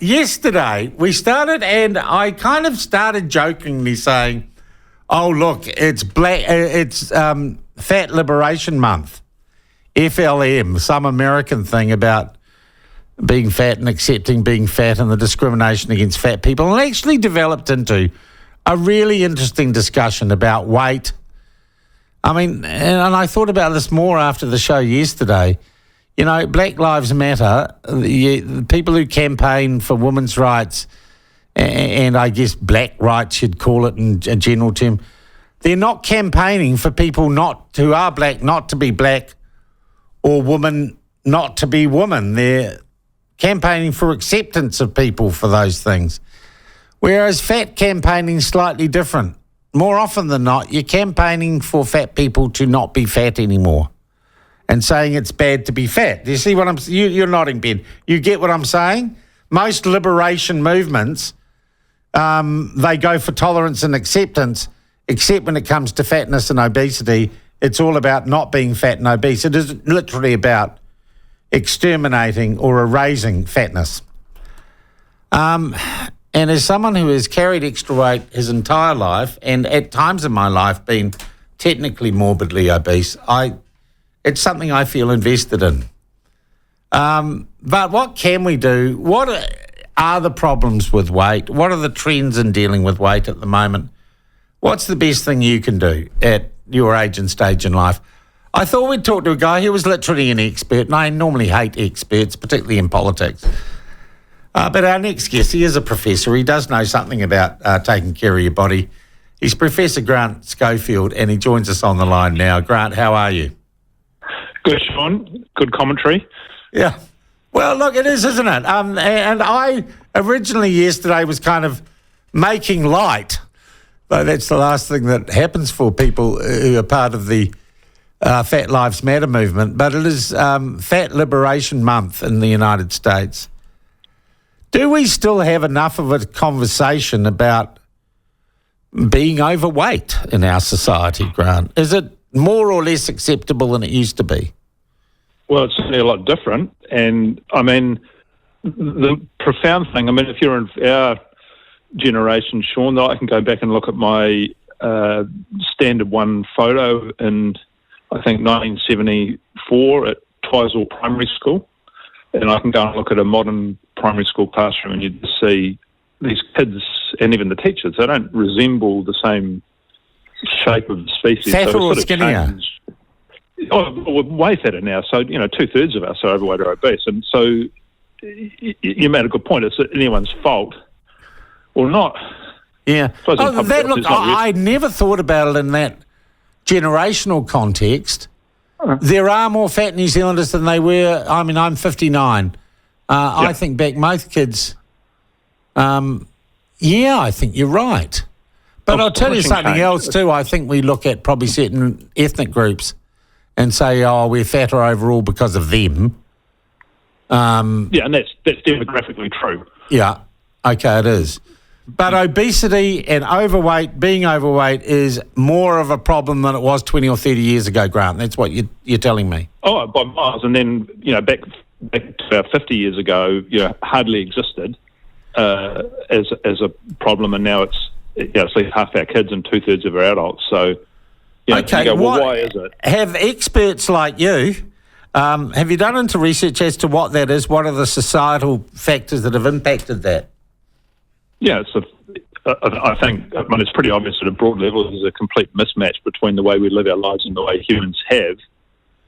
yesterday we started, and I kind of started jokingly saying, "Oh, look, it's Fat Liberation Month, FLM, some American thing about being fat and accepting being fat and the discrimination against fat people," and it actually developed into a really interesting discussion about weight. I mean, and I thought about this more after the show yesterday. You know, Black Lives Matter, the people who campaign for women's rights, and I guess black rights you'd call it in a general term, they're not campaigning for people who are black not to be black, or women not to be women. They're campaigning for acceptance of people for those things. Whereas fat campaigning is slightly different. More often than not, you're campaigning for fat people to not be fat anymore and saying it's bad to be fat. Do you see what I'm saying? You're nodding, Ben. You get what I'm saying? Most liberation movements, they go for tolerance and acceptance, except when it comes to fatness and obesity. It's all about not being fat and obese. It is literally about exterminating or erasing fatness. And as someone who has carried extra weight his entire life, and at times in my life been technically morbidly obese, it's something I feel invested in. But what can we do? What are the problems with weight? What are the trends in dealing with weight at the moment? What's the best thing you can do at your age and stage in life? I thought we'd talk to a guy who was literally an expert, and I normally hate experts, particularly in politics. But our next guest, he is a professor. He does know something about taking care of your body. He's Professor Grant Schofield, and he joins us on the line now. Grant, how are you? Good, Sean. Good commentary. Yeah. Well, look, it is, isn't it? And I originally yesterday was kind of making light, though that's the last thing that happens for people who are part of the Fat Lives Matter movement, but it is Fat Liberation Month in the United States. Do we still have enough of a conversation about being overweight in our society, Grant? Is it more or less acceptable than it used to be? Well, it's certainly a lot different. And, I mean, the profound thing, I mean, if you're in our generation, Sean, I can go back and look at my standard one photo in, I think, 1974 at Twizel Primary School. And I can go and look at a modern primary school classroom and you just see these kids and even the teachers, they don't resemble the same shape of the species. Fatter or skinnier? We're way fatter now. So, 2/3 of us are overweight or obese. And so you made a good point. It's anyone's fault or not. Yeah. I never thought about it in that generational context. There are more fat New Zealanders than they were. I mean, I'm 59. I think back most kids, I think you're right. But I'll tell you something else too. I think we look at probably certain ethnic groups and say, oh, we're fatter overall because of them. And that's demographically true. Yeah, okay, it is. But obesity and being overweight is more of a problem than it was 20 or 30 years ago, Grant. That's what you're telling me. Oh, by miles. And then, back to about 50 years ago, hardly existed as a problem. And now it's at least half our kids and 2/3 of our adults. So, okay, you go, why is it? Have experts like you, have you done into research as to what that is? What are the societal factors that have impacted that? Yeah, I think it's pretty obvious at a broad level there's a complete mismatch between the way we live our lives and the way humans have,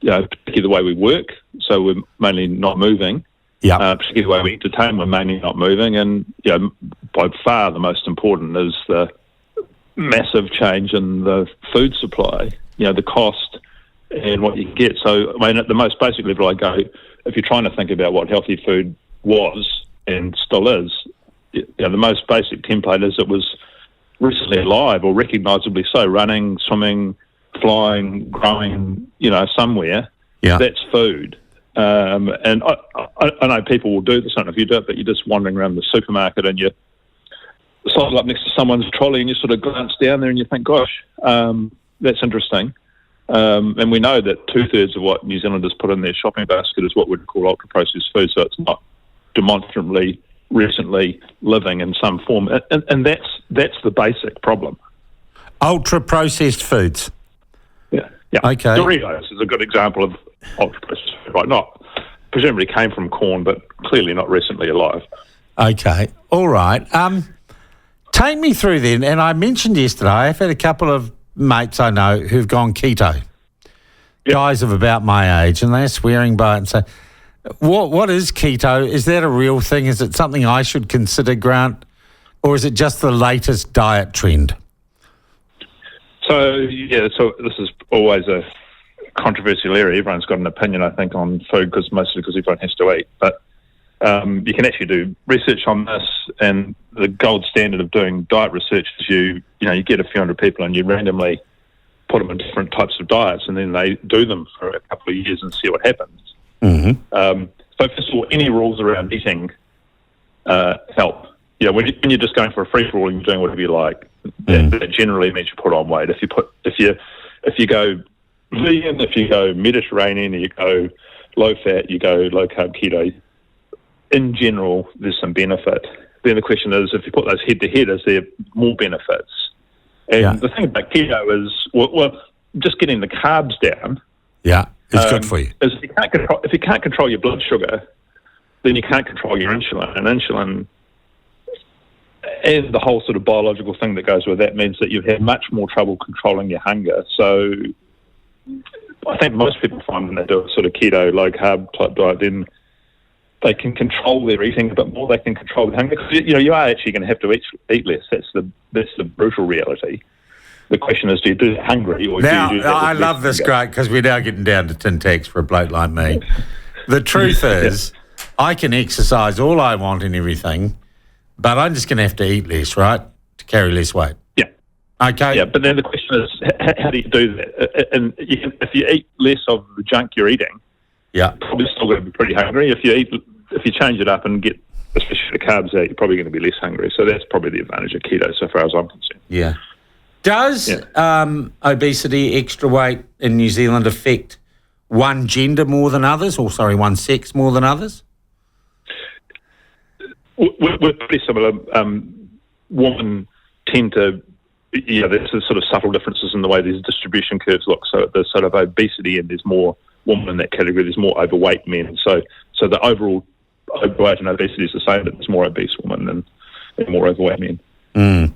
particularly the way we work, so we're mainly not moving, particularly the way we entertain, we're mainly not moving, and by far the most important is the massive change in the food supply, the cost and what you get. So, I mean, at the most basic level I go, if you're trying to think about what healthy food was and still is, the most basic template is it was recently alive or recognisably so, running, swimming, flying, growing, somewhere. Yeah. That's food. And I know people will do this, I don't know if you do it, but you're just wandering around the supermarket and you sidle up next to someone's trolley and you sort of glance down there and you think, gosh, that's interesting. And we know that 2/3 of what New Zealanders put in their shopping basket is what we'd call ultra-processed food, so it's not demonstrably recently living in some form, and that's the basic problem. Ultra processed foods. Yeah. Okay. Doritos is a good example of ultra processed food, right? Not presumably came from corn, but clearly not recently alive. Okay. All right. Take me through then, and I mentioned yesterday, I've had a couple of mates I know who've gone keto. Guys of about my age, and they're swearing by it and say, what is keto? Is that a real thing? Is it something I should consider, Grant? Or is it just the latest diet trend? So this is always a controversial area. Everyone's got an opinion, I think, on food, mostly because everyone has to eat. But you can actually do research on this, and the gold standard of doing diet research is you get a few hundred people and you randomly put them in different types of diets, and then they do them for a couple of years and see what happens. Mm-hmm. So first of all, any rules around eating help. When you're just going for a free for all and you're doing whatever you like, that generally means you put on weight. If you go vegan, if you go Mediterranean, you go low fat, you go low carb keto, in general, there's some benefit. Then the question is, if you put those head to head, is there more benefits? And the thing about keto is, well, just getting the carbs down. Yeah, it's good for you. Is if you can't control your blood sugar, then you can't control your insulin. And insulin, and the whole sort of biological thing that goes with that, means that you have much more trouble controlling your hunger. So I think most people find when they do a sort of keto, low carb type diet, then they can control their eating a bit more. They can control the hunger, because you are actually going to have to eat less. That's the brutal reality. The question is, do you do it hungry, or now, do you do that? I love this, great, because we're now getting down to tin tacks for a bloke like me. The truth is, I can exercise all I want and everything, but I'm just going to have to eat less, right, to carry less weight. Yeah. Okay. Yeah, but then the question is, how do you do that? And if you eat less of the junk you're eating, you're probably still going to be pretty hungry. If you change it up and get especially the carbs out, you're probably going to be less hungry. So that's probably the advantage of keto, so far as I'm concerned. Yeah. Does obesity, extra weight in New Zealand affect one gender more than others, or one sex more than others? We're pretty similar. Women tend to, there's sort of subtle differences in the way these distribution curves look. So there's sort of obesity, and there's more women in that category. There's more overweight men. So the overall overweight and obesity is the same, but there's more obese women and more overweight men.